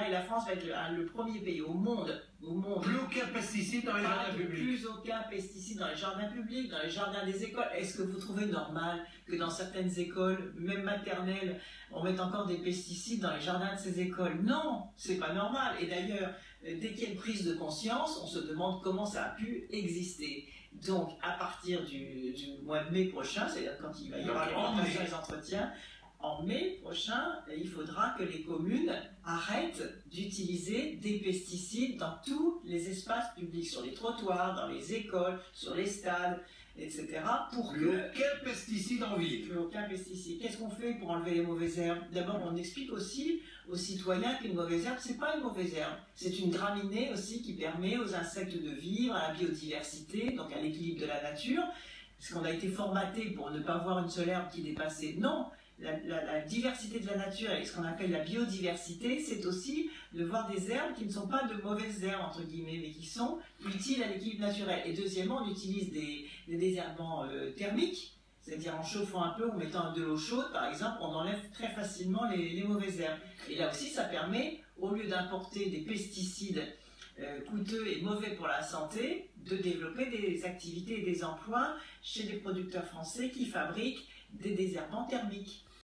et la France va être le premier pays au monde. Plus aucun pesticide dans les jardins publics. Plus aucun pesticide dans les jardins publics, dans les jardins des écoles. Est-ce que vous trouvez normal que dans certaines écoles, même maternelles, on mette encore des pesticides dans les jardins de ces écoles? Non, c'est pas normal. Et d'ailleurs, dès qu'il y a une prise de conscience, on se demande comment ça a pu exister. Donc, à partir du mois de mai prochain, c'est-à-dire quand il va y avoir les entretiens, en mai prochain, il faudra que les communes arrêtent d'utiliser des pesticides dans tous les espaces publics, sur les trottoirs, dans les écoles, sur les stades, etc. pour que... Aucun pesticide en ville. Aucun pesticide. Qu'est-ce qu'on fait pour enlever les mauvaises herbes? D'abord, on explique aussi aux citoyens qu'une mauvaise herbe, c'est pas une mauvaise herbe. C'est une graminée aussi qui permet aux insectes de vivre, à la biodiversité, donc à l'équilibre de la nature. Est-ce qu'on a été formaté pour ne pas voir une seule herbe qui dépassait? Non. La diversité de la nature et ce qu'on appelle la biodiversité, c'est aussi de voir des herbes qui ne sont pas de mauvaises herbes, entre guillemets, mais qui sont utiles à l'équilibre naturel. Et deuxièmement, on utilise des désherbants thermiques, c'est-à-dire en chauffant un peu ou en mettant de l'eau chaude, par exemple, on enlève très facilement les mauvaises herbes. Et là aussi, ça permet, au lieu d'importer des pesticides coûteux et mauvais pour la santé, de développer des activités et des emplois chez des producteurs français qui fabriquent des désherbants thermiques.